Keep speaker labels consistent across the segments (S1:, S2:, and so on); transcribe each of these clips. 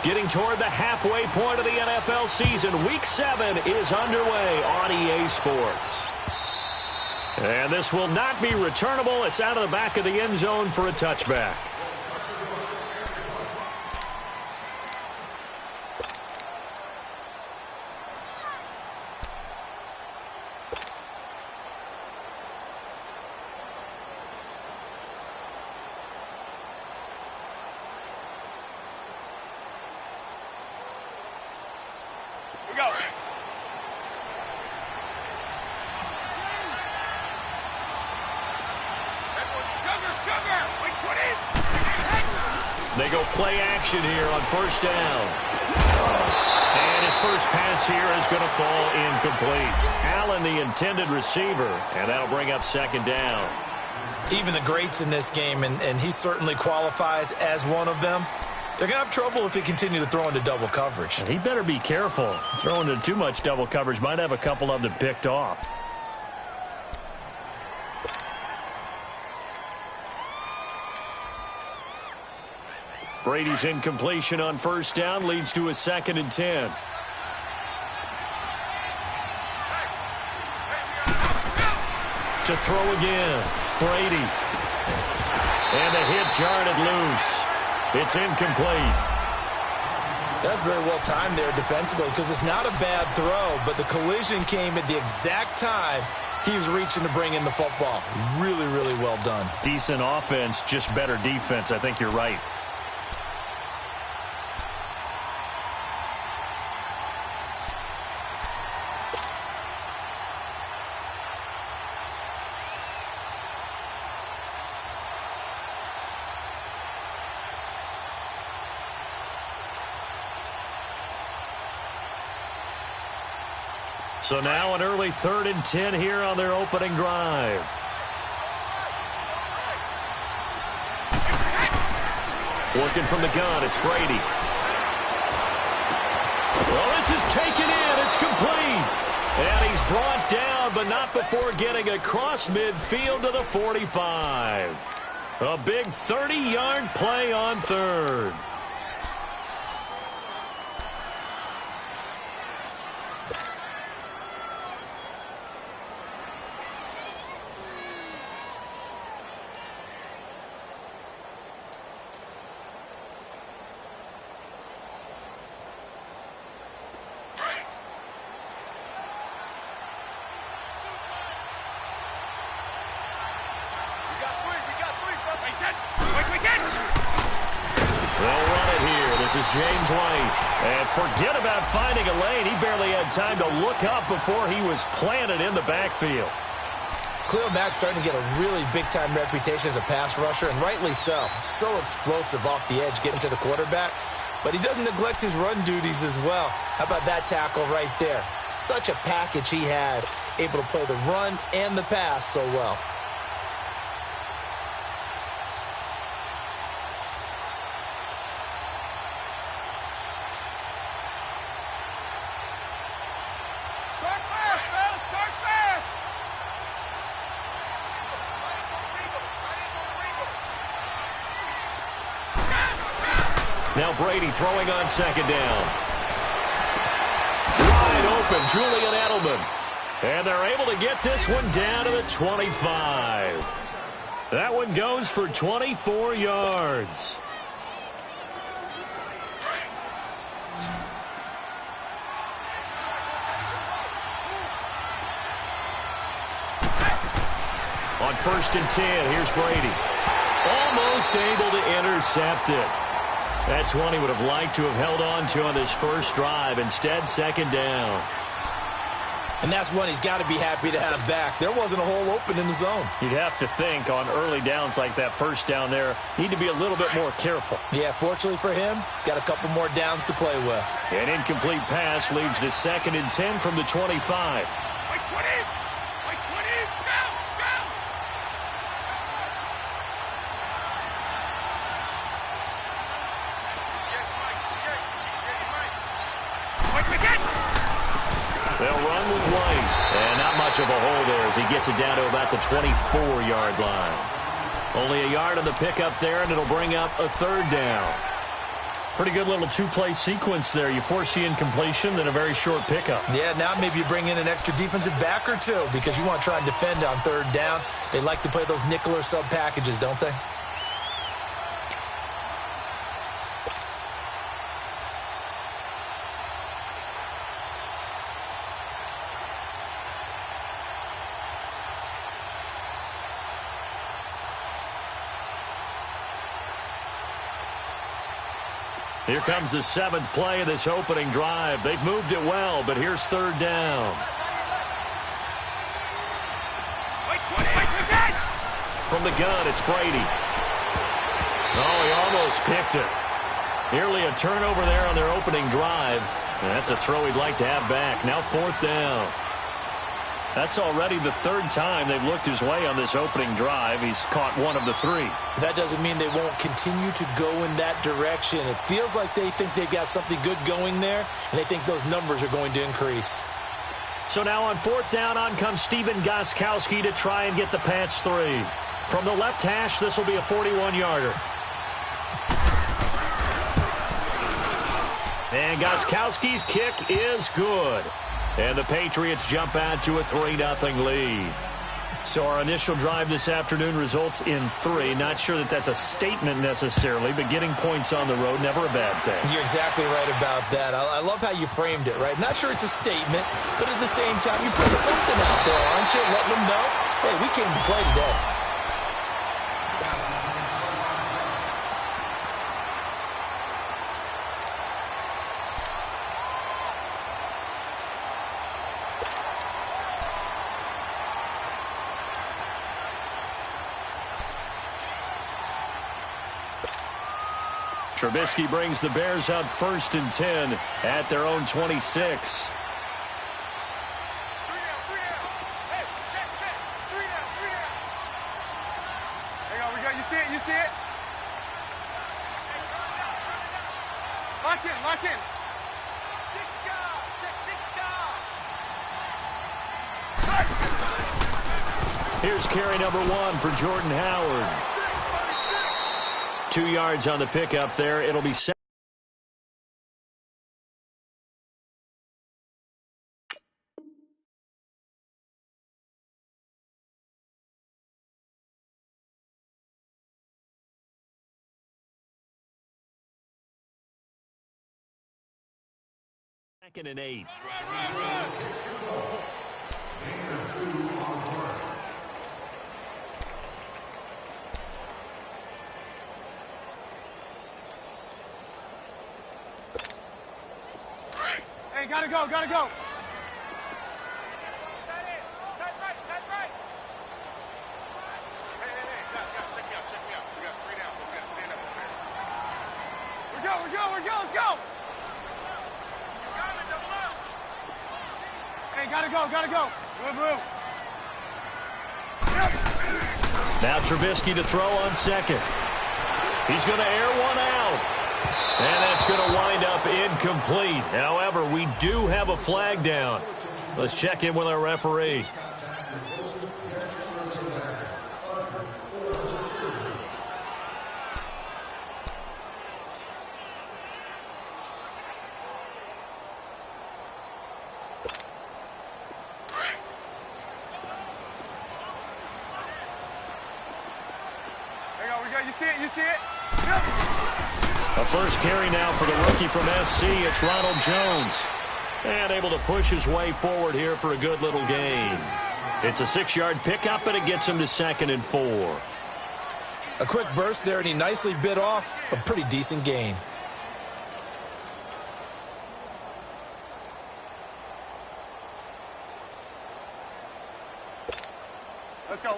S1: Getting toward the halfway point of the NFL season. Week 7 is underway on EA Sports. And this will not be returnable. It's out of the back of the end zone for a touchback.
S2: They go play action here on first down. And his first pass here is going to fall incomplete. Allen, the intended receiver, and that'll bring up second down.
S3: Even the greats in this game, and he certainly qualifies as one of them, they're going to have trouble if they continue to throw into double coverage.
S1: And he better be careful. Throwing into too much double coverage might have a couple of them picked off. Brady's incompletion on first down leads to a 2nd and 10. To throw again, Brady. And the hit jarred it loose. It's incomplete.
S3: That's very well timed there defensively because it's not a bad throw, but the collision came at the exact time he was reaching to bring in the football. Really, really well done.
S1: Decent offense, just better defense. I think you're right. So now an early 3rd and 10 here on their opening drive. Working from the gun, it's Brady. Well, this is taken in. It's complete. And he's brought down, but not before getting across midfield to the 45. A big 30-yard play on 3rd. James White. And forget about finding a lane. He barely had time to look up before he was planted in the backfield.
S3: Khalil Mack's starting to get a really big-time reputation as a pass rusher, and rightly so. So explosive off the edge getting to the quarterback. But he doesn't neglect his run duties as well. How about that tackle right there? Such a package he has, able to play the run and the pass so well.
S1: Now Brady throwing on 2nd down. Wide open, Julian Edelman. And they're able to get this one down to the 25. That one goes for 24 yards. On 1st and 10, here's Brady. Almost able to intercept it. That's one he would have liked to have held on to on this first drive. Instead, 2nd down.
S3: And that's one he's got to be happy to have back. There wasn't a hole open in the zone.
S1: You'd have to think on early downs like that first down there, need to be a little bit more careful.
S3: Yeah, fortunately for him, got a couple more downs to play with.
S1: An incomplete pass leads to 2nd and 10 from the 25. They'll run with White. And not much of a hole there as he gets it down to about the 24-yard line. Only a yard on the pickup there, and it'll bring up a 3rd down. Pretty good little two-play sequence there. You force the incompletion, then a very short pickup.
S3: Yeah, now maybe you bring in an extra defensive back or two because you want to try and defend on third down. They like to play those nickel or sub packages, don't they?
S1: Here comes the 7th play of this opening drive. They've moved it well, but here's third down. From the gun, it's Brady. Oh, he almost picked it. Nearly a turnover there on their opening drive. And that's a throw he'd like to have back. Now 4th down. That's already the 3rd time they've looked his way on this opening drive. He's caught 1 of the 3.
S3: That doesn't mean they won't continue to go in that direction. It feels like they think they've got something good going there, and they think those numbers are going to increase.
S1: So now on 4th down, on comes Steven Gostkowski to try and get the patch 3. From the left hash, this will be a 41-yarder. And Gostkowski's kick is good. And the Patriots jump out to a 3-0 lead. So our initial drive this afternoon results in 3. Not sure that that's a statement necessarily, but getting points on the road, never a bad thing.
S3: You're exactly right about that. I love how you framed it, right? Not sure it's a statement, but at the same time, you're putting something out there, aren't you? Letting them know, hey, we came to play today.
S1: Trubisky brings the Bears up 1st and 10 at their own 26.
S4: 3 down, 3 down. Hey, check. 3 down, 3 down. Hang on, we got, you see it, you see it? Lock in, lock in.
S1: Here's carry number 1 for Jordan Howard. 2 yards on the pickup there. It'll be 7. Second and 8.
S4: Hey, gotta go. Tight right. Hey, guys, check me out. We got 3 down, but we gotta stand up over here. We're go, let's go. You got it, double up. Hey, gotta go. Move.
S1: Now Trubisky to throw on 2nd. He's going to air one out. And that's going to wind up incomplete. However, we do have a flag down. Let's check in with our referee.
S4: Hang on, we got, you see it?
S1: A first carry now for the rookie from SC. It's Ronald Jones. And able to push his way forward here for a good little gain. It's a 6-yard pickup, and it gets him to 2nd and 4.
S3: A quick burst there, and he nicely bit off a pretty decent gain.
S4: Let's go.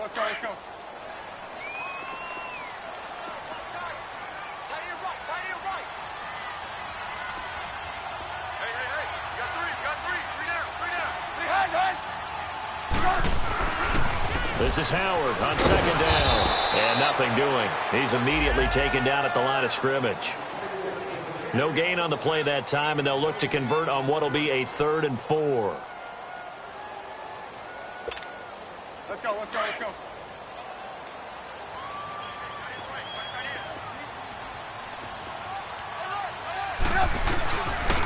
S1: This is Howard on 2nd down. And nothing doing. He's immediately taken down at the line of scrimmage. No gain on the play that time, and they'll look to convert on what will be a 3rd and 4.
S4: Let's go.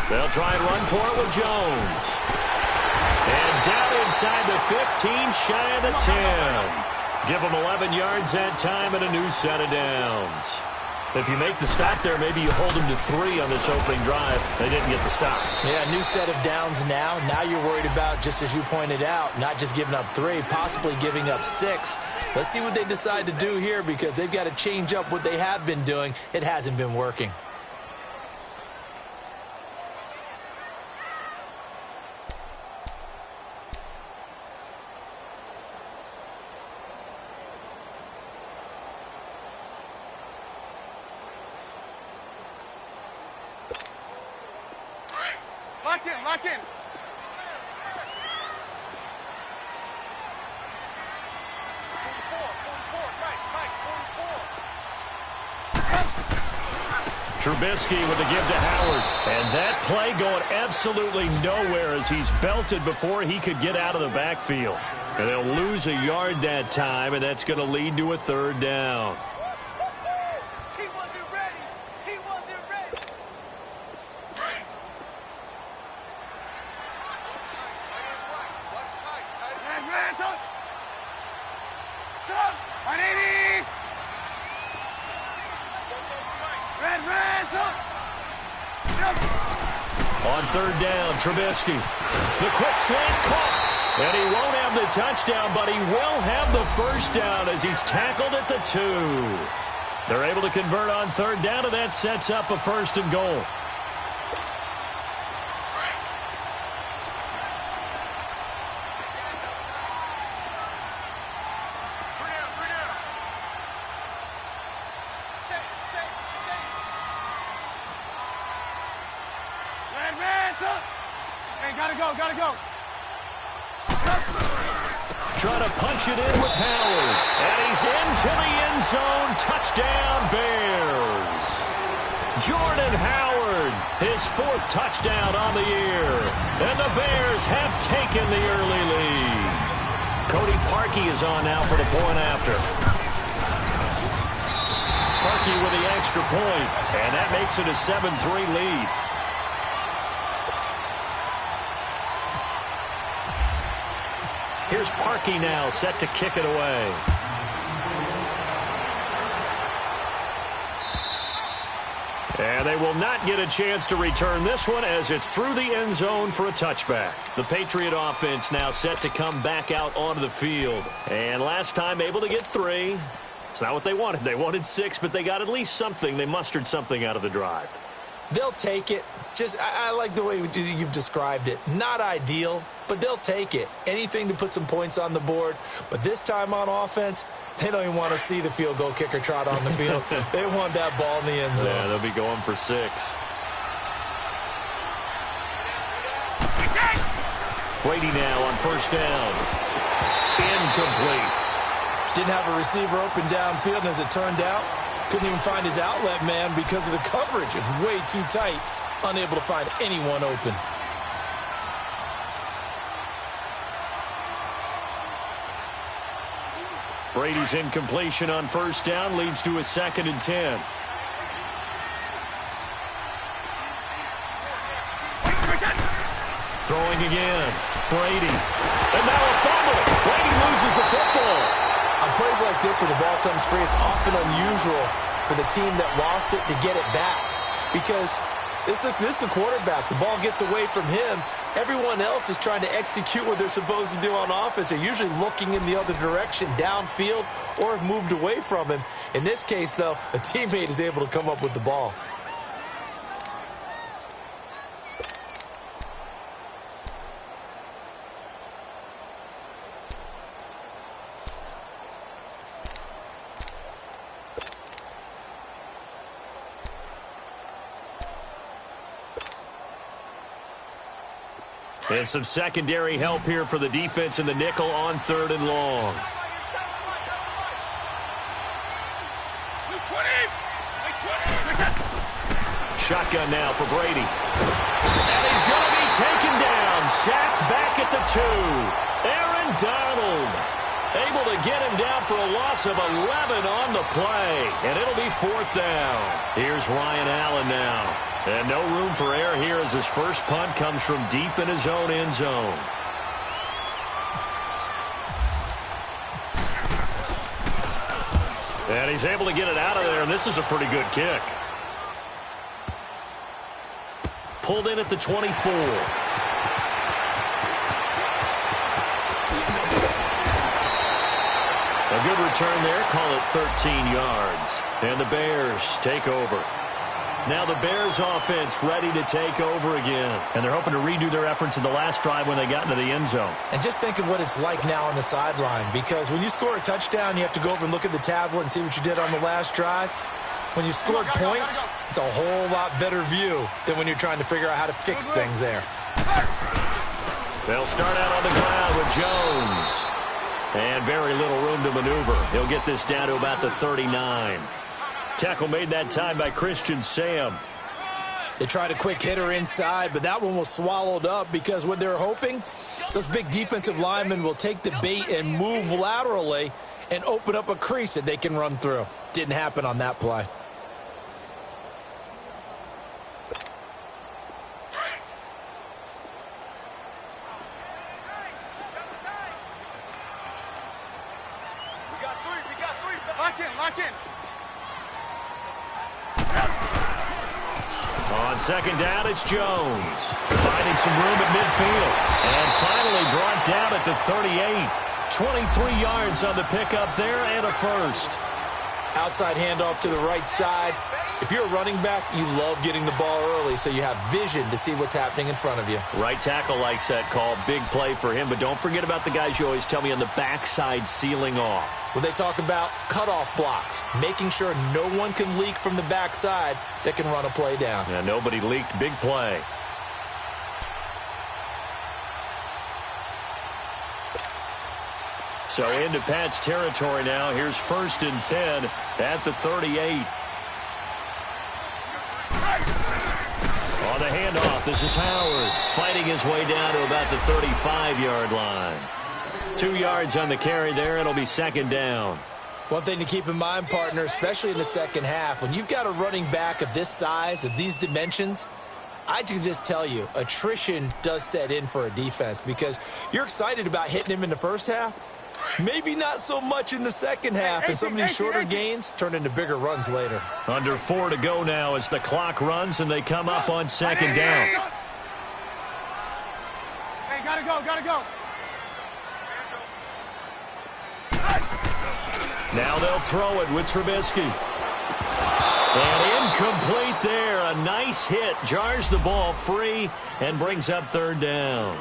S1: They'll try and run for it with Jones. And down inside the 15, shy of the 10. Give them 11 yards that time and a new set of downs. If you make the stop there, maybe you hold them to 3 on this opening drive. They didn't get the stop.
S3: Yeah, new set of downs now. Now you're worried about, just as you pointed out, not just giving up 3, possibly giving up 6. Let's see what they decide to do here, because they've got to change up what they have been doing. It hasn't been working.
S4: Lock in, lock in. 44, right, 44.
S1: Trubisky with the give to Howard. And that play going absolutely nowhere as he's belted before he could get out of the backfield. And they'll lose a yard that time, and that's going to lead to a 3rd down.
S4: He wasn't ready. He wasn't ready. Red, up. Up. 180. Red, up.
S1: On 3rd down, Trubisky. The quick slant caught. And he won't have the touchdown, but he will have the 1st down as he's tackled at the 2. They're able to convert on 3rd down, and that sets up a 1st and goal.
S4: Hey, gotta go.
S1: Trying to punch it in with Howard. And he's into the end zone. Touchdown, Bears. Jordan Howard, his 4th touchdown on the year. And the Bears have taken the early lead. Cody Parkey is on now for the point after. Parkey with the extra point. And that makes it a 7-3 lead. Here's Parkey now, set to kick it away. And they will not get a chance to return this one as it's through the end zone for a touchback. The Patriot offense now set to come back out onto the field. And last time able to get 3. It's not what they wanted. They wanted 6, but they got at least something. They mustered something out of the drive.
S3: They'll take it. I like the way you've described it. Not ideal, but they'll take it. Anything to put some points on the board. But this time on offense, they don't even want to see the field goal kicker trot on the field. They want that ball in the end zone.
S1: Yeah, they'll be going for 6. Brady now on 1st down. Incomplete.
S3: Didn't have a receiver open downfield, and as it turned out, couldn't even find his outlet man because of the coverage. It was way too tight, unable to find anyone open.
S1: Brady's incompletion on 1st down leads to a 2nd and 10. Throwing again. Brady. And now a fumble. Brady loses the football.
S3: On plays like this where the ball comes free, it's often unusual for the team that lost it to get it back. Because this is the quarterback. The ball gets away from him. Everyone else is trying to execute what they're supposed to do on offense. They're usually looking in the other direction, downfield, or have moved away from him. In this case, though, a teammate is able to come up with the ball.
S1: And some secondary help here for the defense in the nickel on 3rd and long. Shotgun now for Brady. And he's going to be taken down. Sacked back at the 2. Aaron Donald able to get him down for a loss of 11 on the play. And it'll be 4th down. Here's Ryan Allen now. And no room for error here as his first punt comes from deep in his own end zone. And he's able to get it out of there, and this is a pretty good kick. Pulled in at the 24. A good return there, call it 13 yards. And the Bears take over. Now the Bears offense ready to take over again. And they're hoping to redo their efforts in the last drive when they got into the end zone.
S3: And just think of what it's like now on the sideline, because when you score a touchdown, you have to go over and look at the tablet and see what you did on the last drive. When you scored points, it's a whole lot better view than when you're trying to figure out how to fix things there.
S1: They'll start out on the ground with Jones. And very little room to maneuver. He'll get this down to about the 39. Tackle made that time by Christian Sam.
S3: They tried a quick hitter inside, but that one was swallowed up because what they're hoping, those big defensive linemen will take the bait and move laterally and open up a crease that they can run through. Didn't happen on that play.
S4: Lock in.
S1: On second down, it's Jones. Finding some room at midfield. And finally brought down at the 38. 23 yards on the pickup there and a first.
S3: Outside handoff to the right side. If you're a running back, you love getting the ball early so you have vision to see what's happening in front of you.
S1: Right tackle likes that call. Big play for him. But don't forget about the guys you always tell me on the backside sealing off.
S3: When they talk about cutoff blocks, making sure no one can leak from the backside that can run a play down.
S1: Yeah, nobody leaked. Big play. So into Pat's territory now. Here's 1st and 10 at the 38. On the handoff, this is Howard fighting his way down to about the 35-yard line. 2 yards on the carry there. It'll be second down.
S3: One thing to keep in mind, partner, especially in the second half, when you've got a running back of this size, of these dimensions, I can just tell you, attrition does set in for a defense because you're excited about hitting him in the first half. Maybe not so much in the second half, and some of these shorter gains turn into bigger runs later.
S1: Under 4 to go now as the clock runs and they come up on second down.
S4: Hey, gotta go.
S1: Now they'll throw it with Trubisky. And incomplete there. A nice hit. Jars the ball free and brings up third down.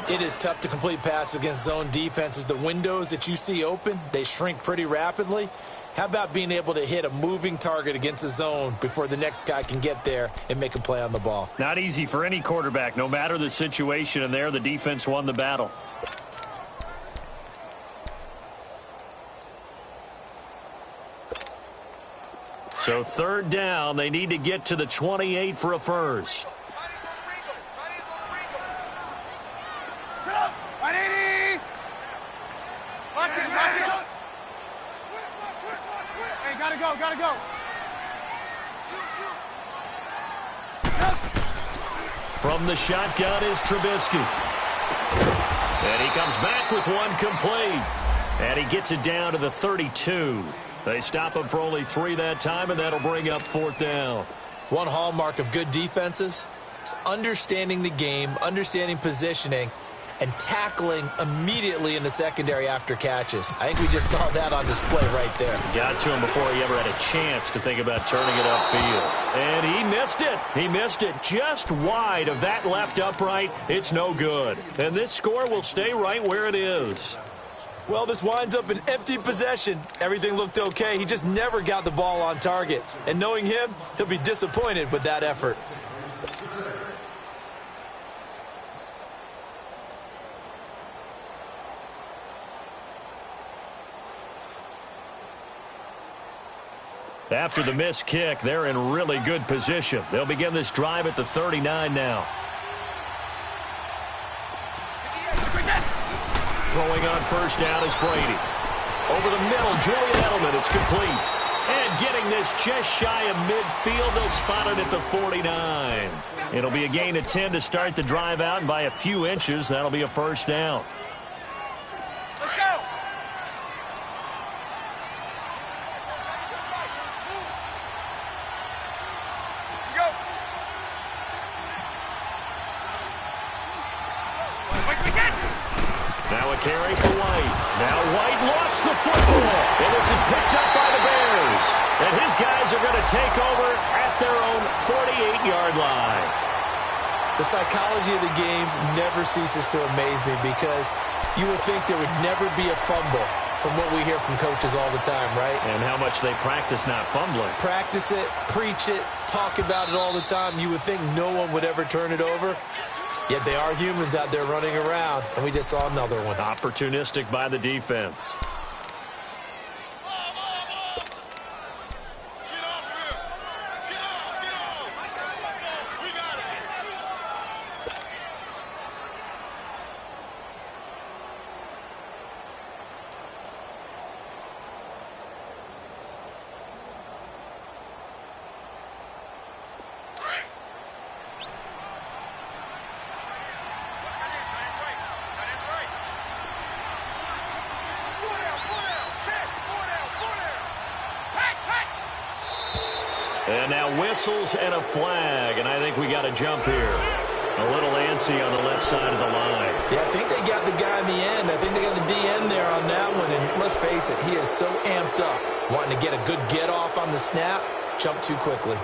S3: It is tough to complete passes against zone defenses. The windows that you see open, they shrink pretty rapidly. How about being able to hit a moving target against a zone before the next guy can get there and make a play on the ball?
S1: Not easy for any quarterback, no matter the situation, and there the defense won the battle. So third down, they need to get to the 28 for a first.
S4: Gotta go.
S1: From the shotgun is Trubisky. And he comes back with one complete. And he gets it down to the 32. They stop him for only 3 that time, and that'll bring up fourth down.
S3: One hallmark of good defenses is understanding the game, understanding positioning, and tackling immediately in the secondary after catches. I think we just saw that on display right there.
S1: Got to him before he ever had a chance to think about turning it upfield. And he missed it. He missed it just wide of that left upright. It's no good. And this score will stay right where it is.
S3: Well, this winds up an empty possession. Everything looked okay. He just never got the ball on target. And knowing him, he'll be disappointed with that effort.
S1: After the missed kick, they're in really good position. They'll begin this drive at the 39 now. Throwing on first down is Brady. Over the middle, Julian Edelman. It's complete. And getting this just shy of midfield, they'll spot it at the 49. It'll be a gain of 10 to start the drive out, and by a few inches, that'll be a first down.
S4: Let's go. Go.
S1: Now a carry for White. Now White lost the football. And this is picked up by the Bears. And his guys are going to take over at their own 48-yard line.
S3: The psychology of the game never ceases to amaze me because you would think there would never be a fumble from what we hear from coaches all the time, right?
S1: And how much they practice not fumbling.
S3: Practice it, preach it, talk about it all the time. You would think no one would ever turn it over. Yet they are humans out there running around, and we just saw another one.
S1: Opportunistic by the defense. And now whistles and a flag, and I think we got a jump here. A little antsy on the left side of the line.
S3: Yeah, I think they got the guy in the end. I think they got the DN there on that one, and let's face it, he is so amped up, wanting to get a good get off on the snap, jump too quickly.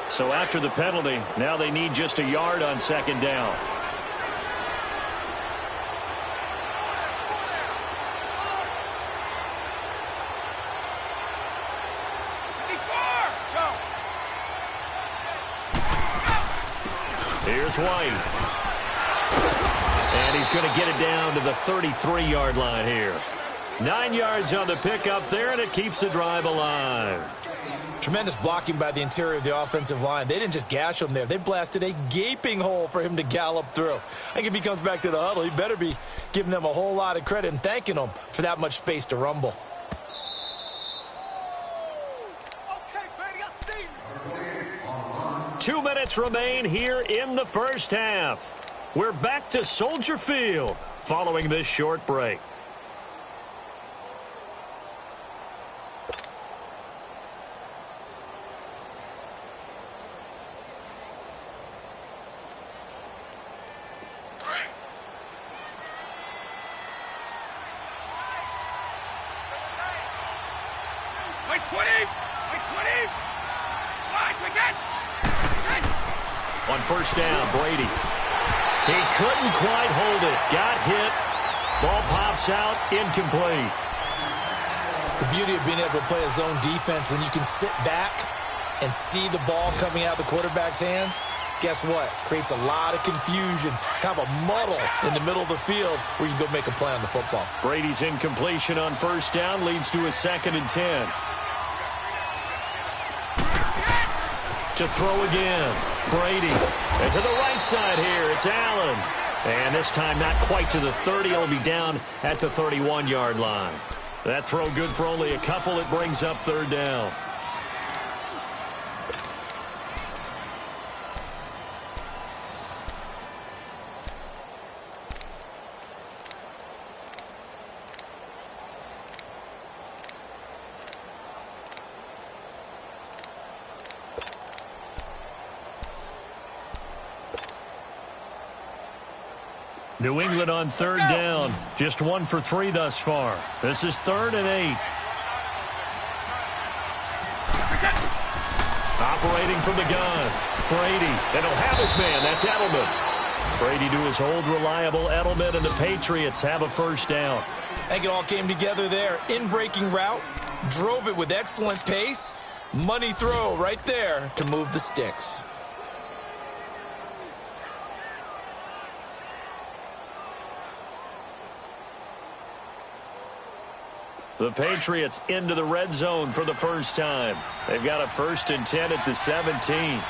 S1: So after the penalty, now they need just a yard on second down. Here's White. And he's going to get it down to the 33-yard line here. 9 yards on the pickup there, and it keeps the drive alive.
S3: Tremendous blocking by the interior of the offensive line. They didn't just gash him there. They blasted a gaping hole for him to gallop through. I think if he comes back to the huddle, he better be giving them a whole lot of credit and thanking them for that much space to rumble.
S1: 2 minutes remain here in the first half. We're back to Soldier Field following this short break.
S4: Wait 20! Wait 20! Wide, quick hit!
S1: On first down, Brady. He couldn't quite hold it. Got hit. Ball pops out, incomplete.
S3: The beauty of being able to play a zone defense when you can sit back and see the ball coming out of the quarterback's hands, guess what? Creates a lot of confusion, kind of a muddle in the middle of the field where you can go make a play on the football.
S1: Brady's incompletion on first down leads to a 2nd and 10. To throw again. Brady. And to the right side here, it's Allen. And this time not quite to the 30. It'll be down at the 31-yard line. That throw good for only a couple. It brings up third down. New England on third down. Just 1 for 3 thus far. This is 3rd and 8. Operating from the gun. Brady. And he'll have his man. That's Edelman. Brady to his old reliable Edelman, and the Patriots have a first down.
S3: I think it all came together there. In-breaking route. Drove it with excellent pace. Money throw right there to move the sticks.
S1: The Patriots into the red zone for the first time. They've got a 1st and 10 at the 17.
S4: 20!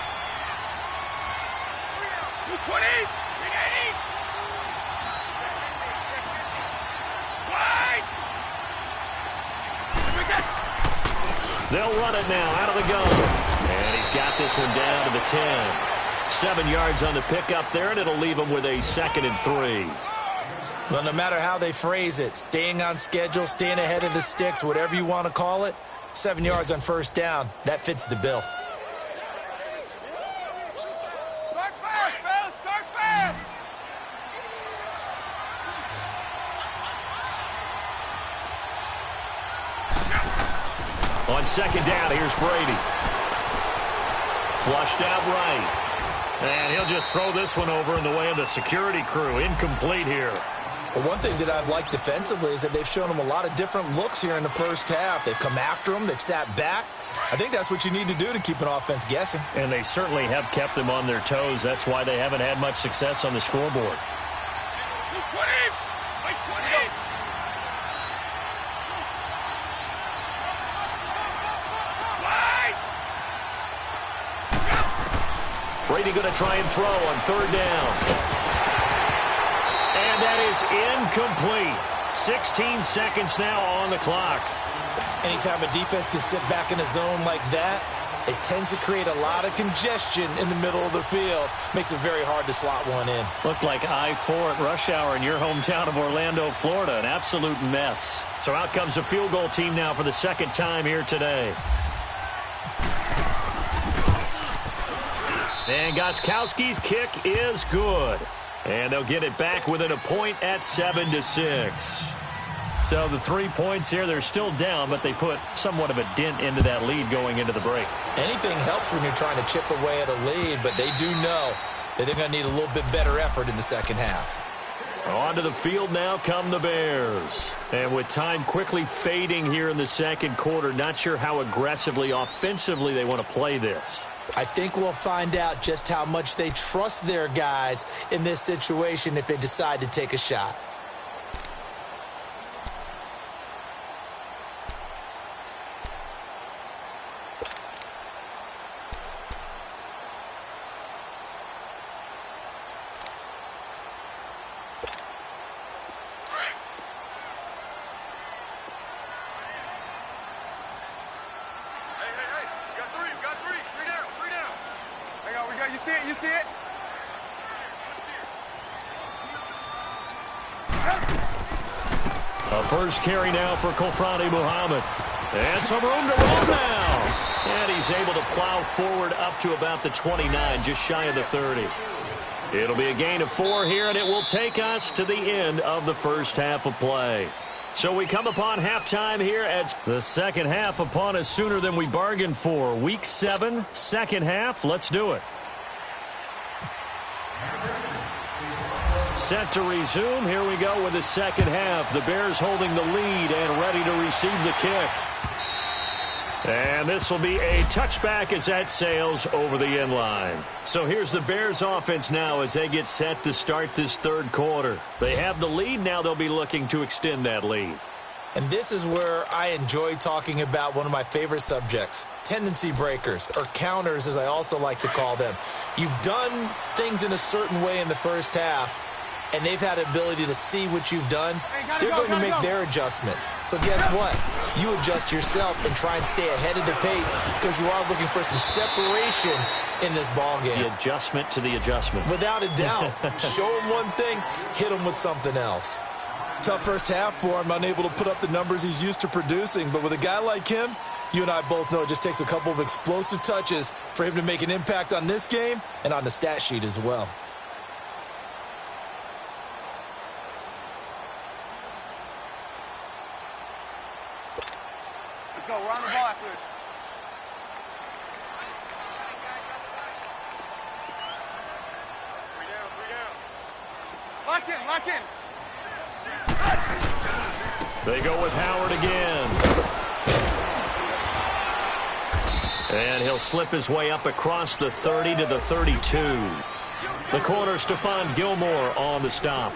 S4: Wide!
S1: They'll run it now out of the gun. And he's got this one down to the 10. 7 yards on the pickup there, and it'll leave him with a 2nd and 3.
S3: Well, no matter how they phrase it, staying on schedule, staying ahead of the sticks, whatever you want to call it, 7 yards on first down, that fits the bill.
S4: Start fast, fellas, start fast!
S1: On 2nd down, here's Brady. Flushed out right. And he'll just throw this one over in the way of the security crew. Incomplete here.
S3: Well, one thing that I've liked defensively is that they've shown him a lot of different looks here in the first half. They've come after him. They've sat back. I think that's what you need to do to keep an offense guessing.
S1: And they certainly have kept them on their toes. That's why they haven't had much success on the scoreboard.
S4: 20! Like 20!
S1: Brady going to try and throw on 3rd down. And that is incomplete. 16 seconds now on the clock.
S3: Anytime a defense can sit back in a zone like that, it tends to create a lot of congestion in the middle of the field. Makes it very hard to slot one in.
S1: Looked like I-4 at rush hour in your hometown of Orlando, Florida. An absolute mess. So out comes a field goal team now for the 2nd time here today. And Gostkowski's kick is good. And they'll get it back within a point at 7-6. So the 3 points here, they're still down, but they put somewhat of a dent into that lead going into the break.
S3: Anything helps when you're trying to chip away at a lead, but they do know that they're going to need a little bit better effort in the second half.
S1: Onto the field now come the Bears. And with time quickly fading here in the second quarter, not sure how aggressively, offensively they want to play this.
S3: I think we'll find out just how much they trust their guys in this situation if they decide to take a shot.
S4: You see it?
S1: A first carry now for Kofrani Muhammad. And some room to run now. And he's able to plow forward up to about the 29, just shy of the 30. It'll be a gain of 4 here, and it will take us to the end of the first half of play. So we come upon halftime here at the second half upon us sooner than we bargained for. Week 7, second half. Let's do it. Set to resume. Here we go with the second half. The Bears holding the lead and ready to receive the kick. And this will be a touchback as that sails over the end line. So here's the Bears offense now as they get set to start this third quarter. They have the lead. Now they'll be looking to extend that lead.
S3: And this is where I enjoy talking about one of my favorite subjects, tendency breakers, or counters as I also like to call them. You've done things in a certain way in the first half, and they've had the ability to see what you've done. They're going to make their adjustments. So guess what? You adjust yourself and try and stay ahead of the pace because you are looking for some separation in this ball game.
S1: The adjustment to the adjustment.
S3: Without a doubt. Show them one thing, hit them with something else. Tough first half for him, unable to put up the numbers he's used to producing. But with a guy like him, you and I both know it just takes a couple of explosive touches for him to make an impact on this game and on the stat sheet as well.
S4: Let's go. We're on the ball after this. Lock in, lock in.
S1: They go with Howard again. And he'll slip his way up across the 30 to the 32. The corner, Stephon Gilmore on the stop.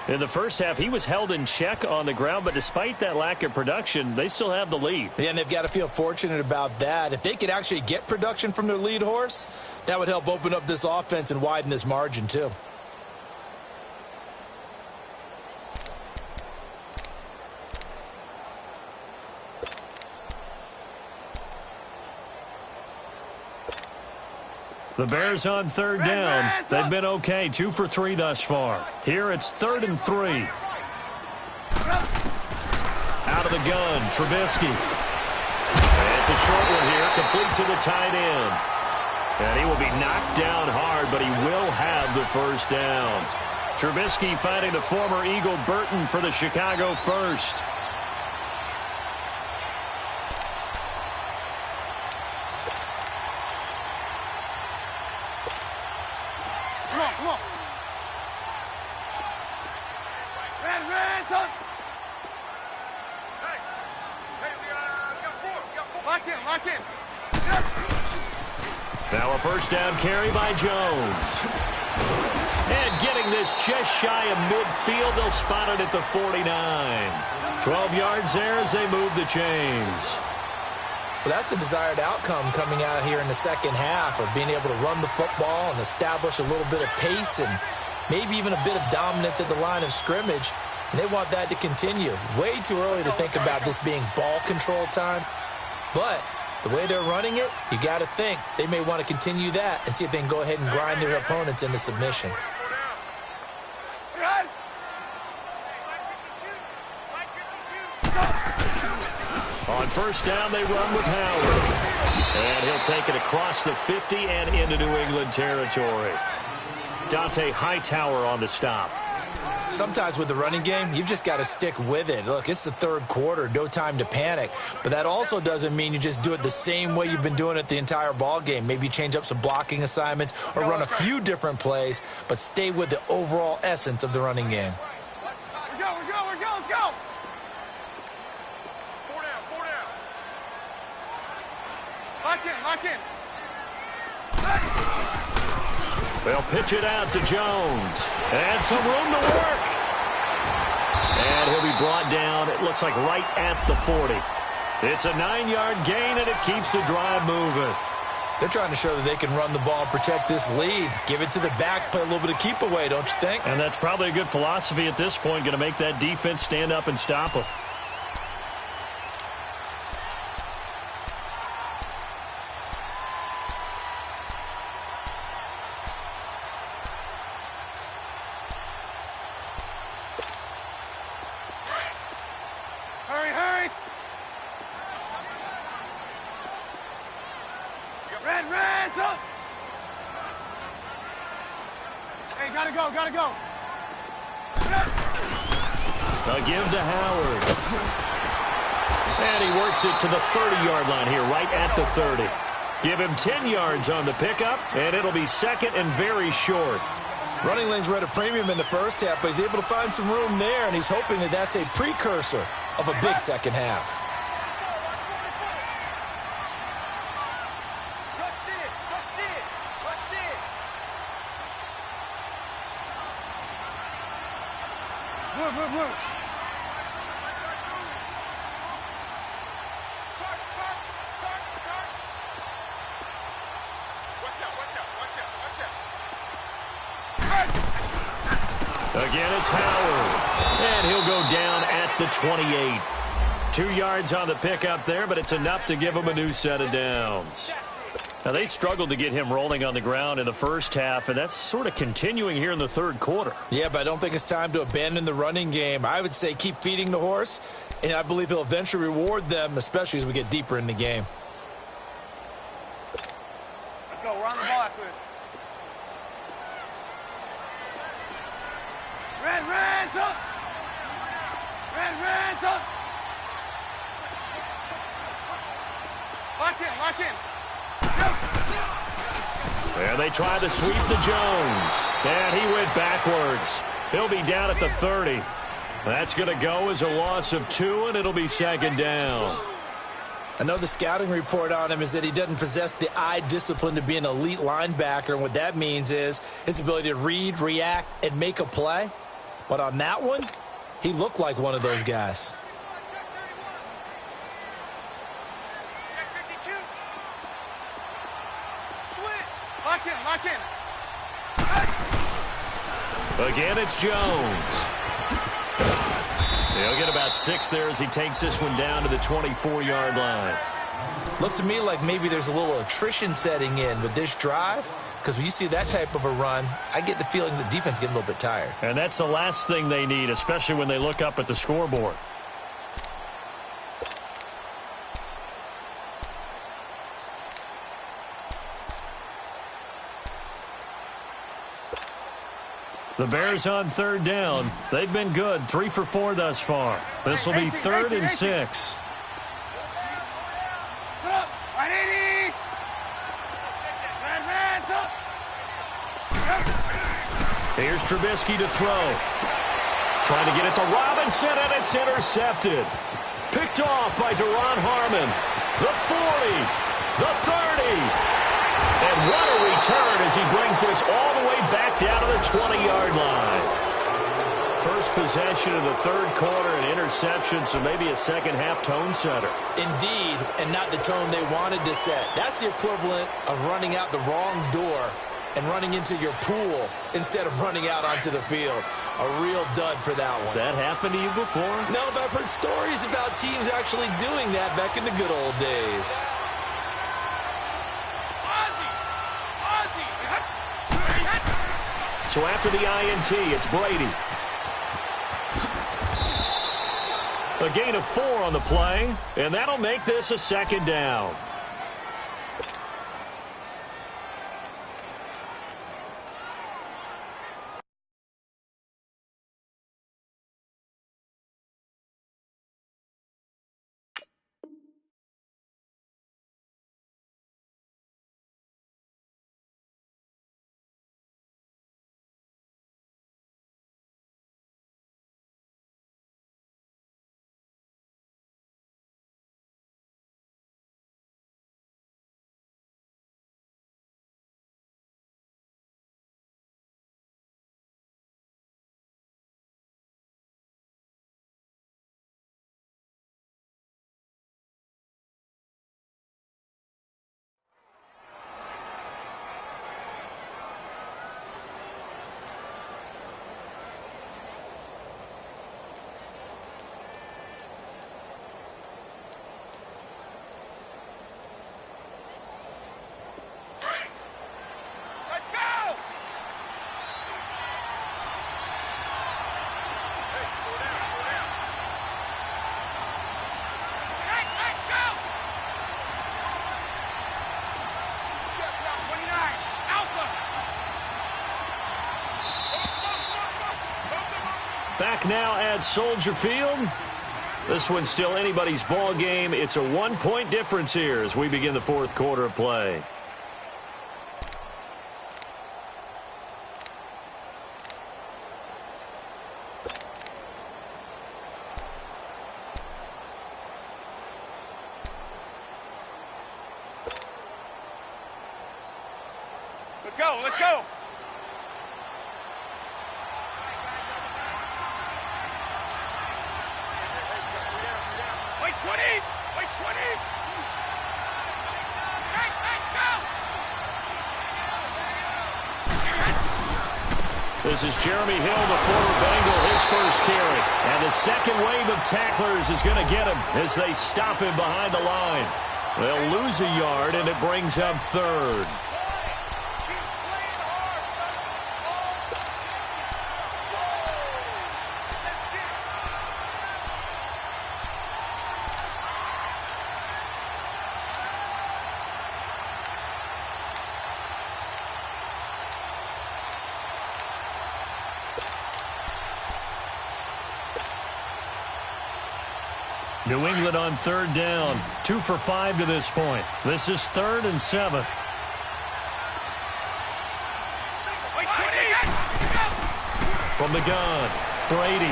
S1: In the first half, he was held in check on the ground, but despite that lack of production, they still have the lead.
S3: Yeah, and they've got to feel fortunate about that. If they could actually get production from their lead horse, that would help open up this offense and widen this margin too.
S1: The Bears on third down. They've been okay, 2 for 3 thus far. Here it's 3rd and 3. Out of the gun, Trubisky. It's a short one here, complete to the tight end. And he will be knocked down hard, but he will have the first down. Trubisky finding the former Eagle Burton for the Chicago first.
S4: Come on. Red, son. Hey, we got 4. Lock in.
S1: Now a first down carry by Jones. And getting this just shy of midfield, they'll spot it at the 49. 12 yards there as they move the chains.
S3: Well, that's the desired outcome coming out here in the second half of being able to run the football and establish a little bit of pace and maybe even a bit of dominance at the line of scrimmage. And they want that to continue. Way too early to think about this being ball control time. But the way they're running it, you got to think they may want to continue that and see if they can go ahead and grind their opponents into submission.
S1: On first down, they run with Howard. And he'll take it across the 50 and into New England territory. Dante Hightower on the stop.
S3: Sometimes with the running game, you've just got to stick with it. Look, it's the third quarter, no time to panic. But that also doesn't mean you just do it the same way you've been doing it the entire ball game. Maybe change up some blocking assignments or run a few different plays, but stay with the overall essence of the running game.
S4: We're go. Let's go. 4 down. Lock in.
S1: They'll pitch it out to Jones. And some room to work. And he'll be brought down, it looks like right at the 40. It's a 9-yard gain, and it keeps the drive moving.
S3: They're trying to show that they can run the ball and protect this lead. Give it to the backs, play a little bit of keep away, don't you think?
S1: And that's probably a good philosophy at this point, going to make that defense stand up and stop them.
S4: Hurry. Red, son. Hey, gotta go.
S1: A give to Howard. And he works it to the 30-yard line here, right at the 30. Give him 10 yards on the pickup, and it'll be second and very short.
S3: Running lanes were at a premium in the first half, but he's able to find some room there, and he's hoping that that's a precursor of a big second half.
S4: Move.
S1: Again, it's Howard. And he'll go down at the 28. 2 yards on the pickup there, but it's enough to give him a new set of downs. Now, they struggled to get him rolling on the ground in the first half, and that's sort of continuing here in the third quarter.
S3: Yeah, but I don't think it's time to abandon the running game. I would say keep feeding the horse, and I believe he'll eventually reward them, especially as we get deeper in the game.
S4: Let's go. We're on the ball after this. Red, son. Red, son. Lock in.
S1: There they try to sweep to Jones. And he went backwards. He'll be down at the 30. That's going to go as a loss of 2, and it'll be second down.
S3: I know the scouting report on him is that he doesn't possess the eye discipline to be an elite linebacker, and what that means is his ability to read, react, and make a play. But on that one, he looked like one of those guys.
S4: Lock in.
S1: Again, it's Jones. He'll get about 6 there as he takes this one down to the 24-yard line.
S3: Looks to me like maybe there's a little attrition setting in with this drive. Because when you see that type of a run, I get the feeling the defense getting a little bit tired.
S1: And that's the last thing they need, especially when they look up at the scoreboard. The Bears on third down. They've been good, 3 for 4 thus far. This will be 3rd and 6. Here's Trubisky to throw. Trying to get it to Robinson, and it's intercepted. Picked off by Duron Harmon. The 40, the 30. And what a return as he brings this all the way back down to the 20-yard line. First possession of the third quarter, an interception, so maybe a second-half tone setter.
S3: Indeed, and not the tone they wanted to set. That's the equivalent of running out the wrong door and running into your pool instead of running out onto the field. A real dud for that one.
S1: Has that happened to you before?
S3: No, but I've heard stories about teams actually doing that back in the good old days.
S1: So after the INT, it's Brady. A gain of 4 on the play, and that'll make this a 2nd down. Back now at Soldier Field. This one's still anybody's ball game. It's a 1-point difference here as we begin the fourth quarter of play.
S4: Let's go, let's go. Wait 20, wait 20. Hey, go.
S1: This is Jeremy Hill, the former Bengal, his first carry. And the second wave of tacklers is going to get him as they stop him behind the line. They'll lose a yard, and it brings up 3rd. New England on 3rd down. 2 for 5 to this point. This is 3rd and 7. From the gun, Brady.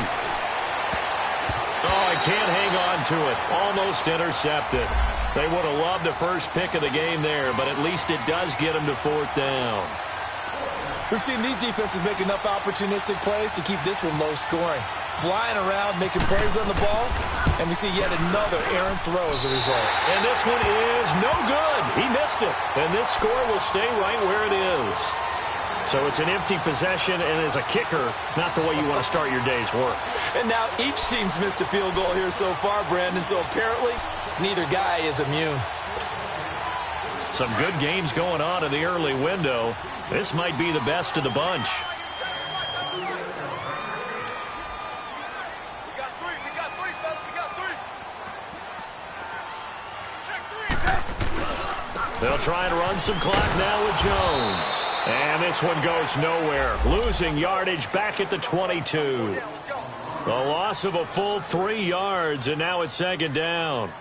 S1: Oh, I can't hang on to it. Almost intercepted. They would have loved the first pick of the game there, but at least it does get them to 4th down.
S3: We've seen these defenses make enough opportunistic plays to keep this one low scoring. Flying around, making plays on the ball, and we see yet another errant throw as a result.
S1: And this one is no good. He missed it. And this score will stay right where it is. So it's an empty possession, and as a kicker, not the way you want to start your day's work.
S3: And now each team's missed a field goal here so far, Brandon, so apparently neither guy is immune.
S1: Some good games going on in the early window. This might be the best of the bunch. They'll try and run some clock now with Jones. And this one goes nowhere. Losing yardage back at the 22. The loss of a full 3 yards, and now it's 2nd down.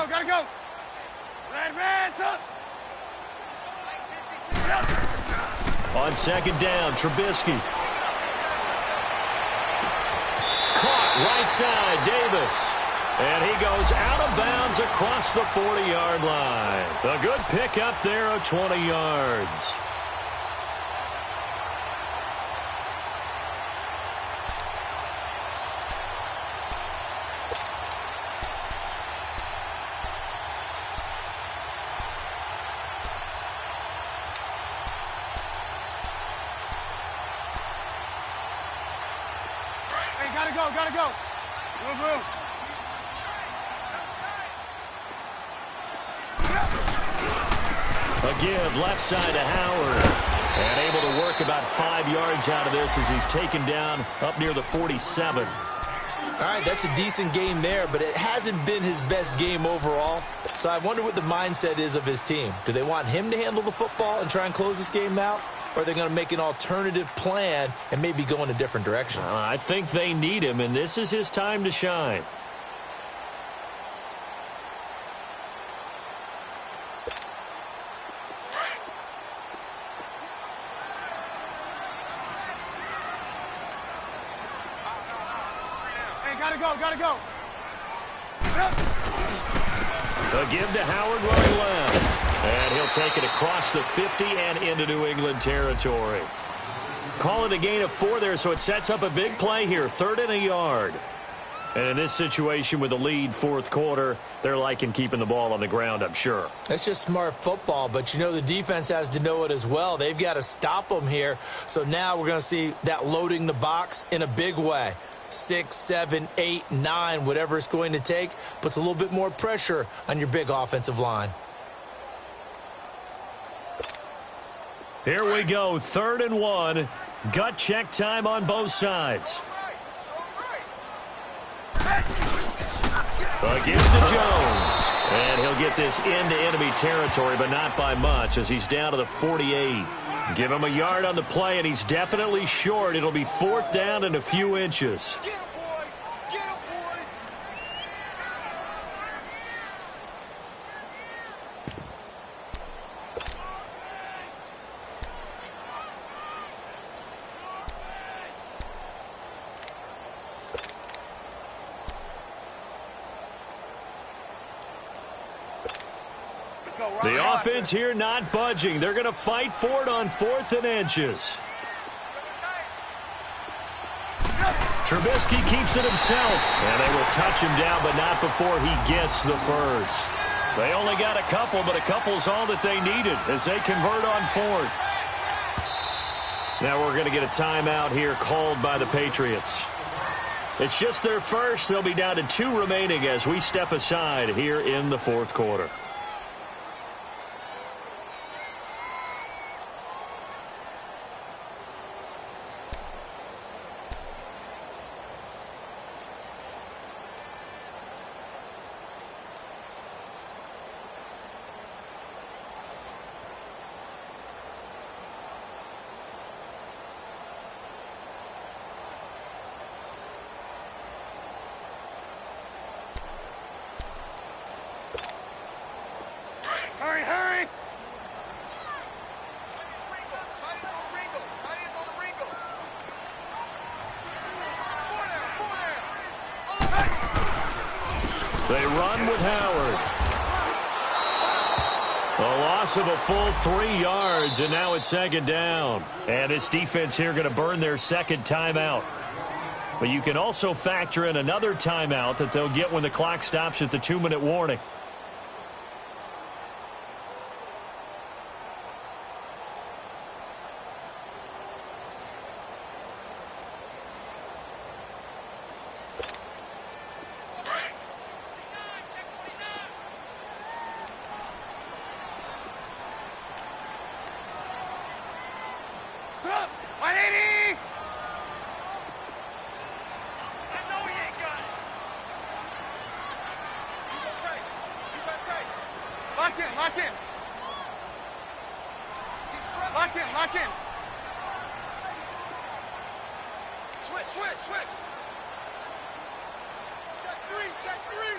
S4: Gotta go. Red, up.
S1: On 2nd down, Trubisky. Caught right side, Davis. And he goes out of bounds across the 40-yard line. A good pickup there of 20 yards.
S4: Gotta go. Move.
S1: A give left side to Howard. And able to work about 5 yards out of this as he's taken down up near the 47.
S3: All right, that's a decent game there, but it hasn't been his best game overall. So I wonder what the mindset is of his team. Do they want him to handle the football and try and close this game out? Or are they going to make an alternative plan and maybe go in a different direction?
S1: I think they need him, and this is his time to shine.
S4: Hey, gotta go.
S1: A give to Howard running left. And he'll take it across the 50 and into New England territory. Call it a gain of 4 there, so it sets up a big play here. 3rd and a yard. And in this situation with the lead 4th quarter, they're liking keeping the ball on the ground, I'm sure.
S3: That's just smart football, but you know the defense has to know it as well. They've got to stop them here. So now we're going to see that loading the box in a big way. 6, 7, 8, 9, whatever it's going to take, puts a little bit more pressure on your big offensive line.
S1: Here we go, 3rd and 1. Gut check time on both sides. A give to Jones. And he'll get this into enemy territory, but not by much as he's down to the 48. Give him a yard on the play, and he's definitely short. It'll be 4th down and a few inches. The offense here not budging. They're going to fight for it on 4th and inches. Trubisky keeps it himself. And they will touch him down, but not before he gets the first. They only got a couple, but a couple's all that they needed as they convert on 4th. Now we're going to get a timeout here called by the Patriots. It's just their first. They'll be down to 2 remaining as we step aside here in the 4th quarter.
S4: Hurry! They
S1: run with Howard. A loss of a full 3 yards, and now it's second down. And this defense here going to burn their second timeout. But you can also factor in another timeout that they'll get when the clock stops at the 2-minute warning.
S4: Lock in. Switch. Check three.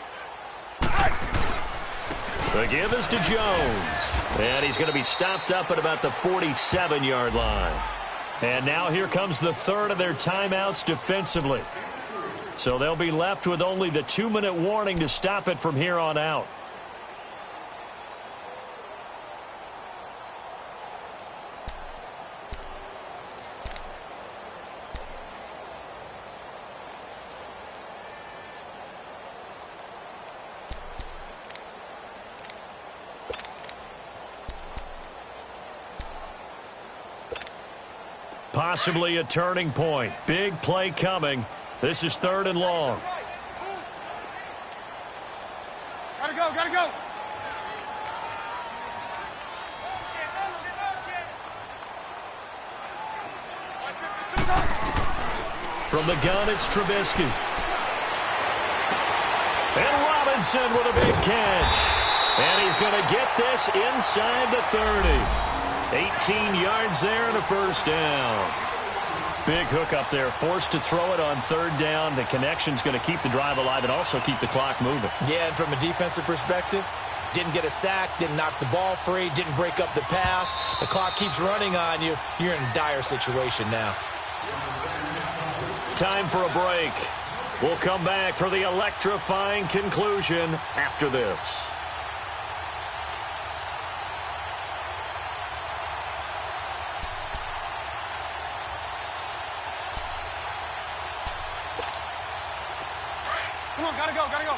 S1: The give is to Jones. And he's going to be stopped up at about the 47-yard line. And now here comes the third of their timeouts defensively. So they'll be left with only the 2-minute warning to stop it from here on out. Possibly a turning point. Big play coming. This is 3rd and long.
S4: Gotta go.
S1: From the gun, it's Trubisky. And Robinson with a big catch. And he's going to get this inside the 30. 18 yards there and a first down. Big hook up there, forced to throw it on 3rd down. The connection's going to keep the drive alive and also keep the clock moving.
S3: Yeah, and from a defensive perspective, didn't get a sack, didn't knock the ball free, didn't break up the pass. The clock keeps running on you. You're in a dire situation now.
S1: Time for a break. We'll come back for the electrifying conclusion after this.
S4: Come on, gotta go. Gotta go.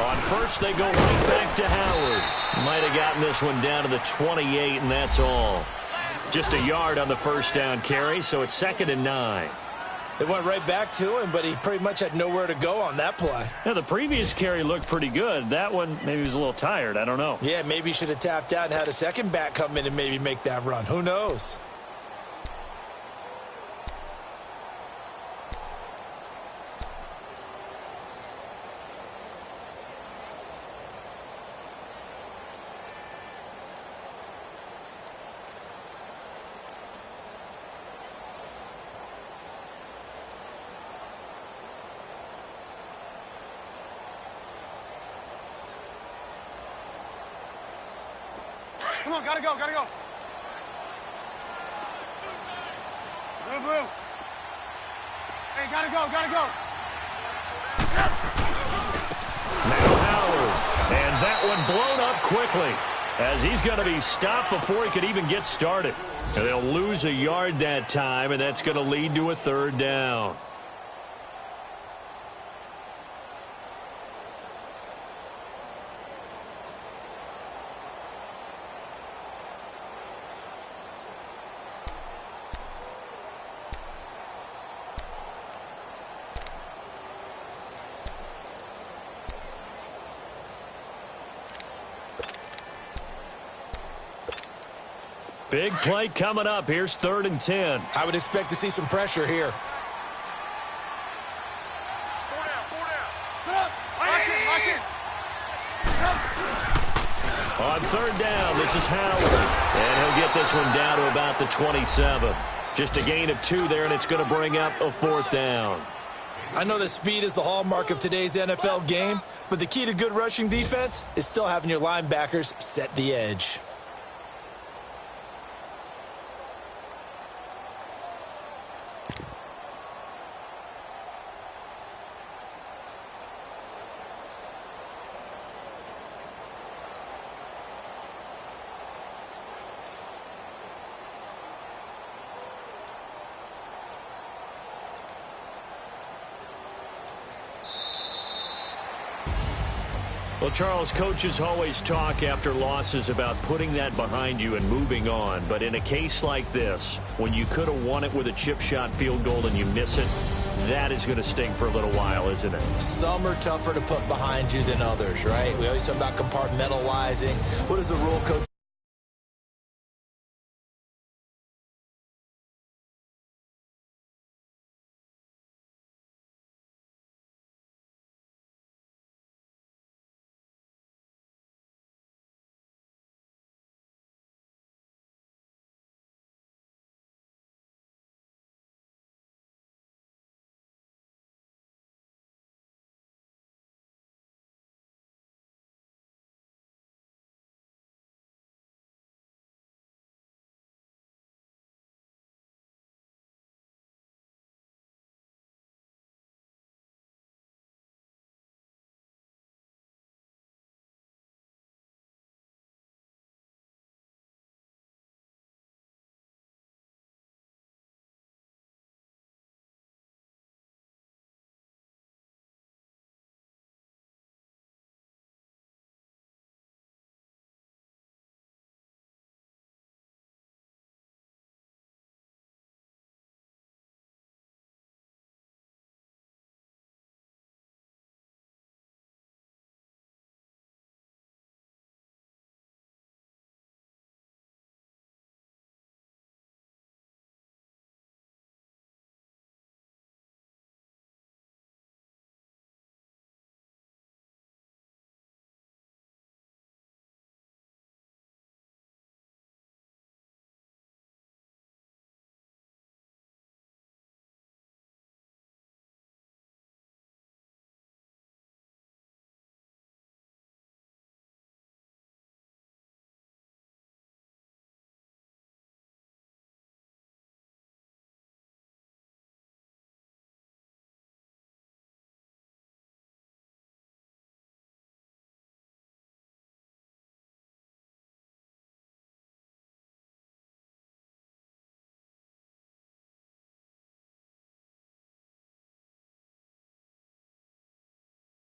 S1: On first, they go right back to Howard. Might have gotten this one down to the 28, and that's all. Just a yard on the first down carry, so it's 2nd and 9.
S3: It went right back to him, but he pretty much had nowhere to go on that play.
S1: Now, the previous carry looked pretty good. That one, maybe he was a little tired. I don't know.
S3: Yeah, maybe he should have tapped out and had a second back come in and maybe make that run. Who knows?
S4: Come on, gotta go. Blue. Hey, gotta go.
S1: Now Howard. And that one blown up quickly as he's going to be stopped before he could even get started. And they'll lose a yard that time, and that's going to lead to a 3rd down. Big play coming up. Here's 3rd and 10.
S3: I would expect to see some pressure here.
S4: Lock in.
S1: On 3rd down, this is Howard. And he'll get this one down to about the 27. Just a gain of 2 there, and it's going to bring up a 4th down.
S3: I know that speed is the hallmark of today's NFL game, but the key to good rushing defense is still having your linebackers set the edge.
S1: Well, Charles, coaches always talk after losses about putting that behind you and moving on. But in a case like this, when you could have won it with a chip shot field goal and you miss it, that is going to sting for a little while, isn't it?
S3: Some are tougher to put behind you than others, right? We always talk about compartmentalizing. What does the rule coach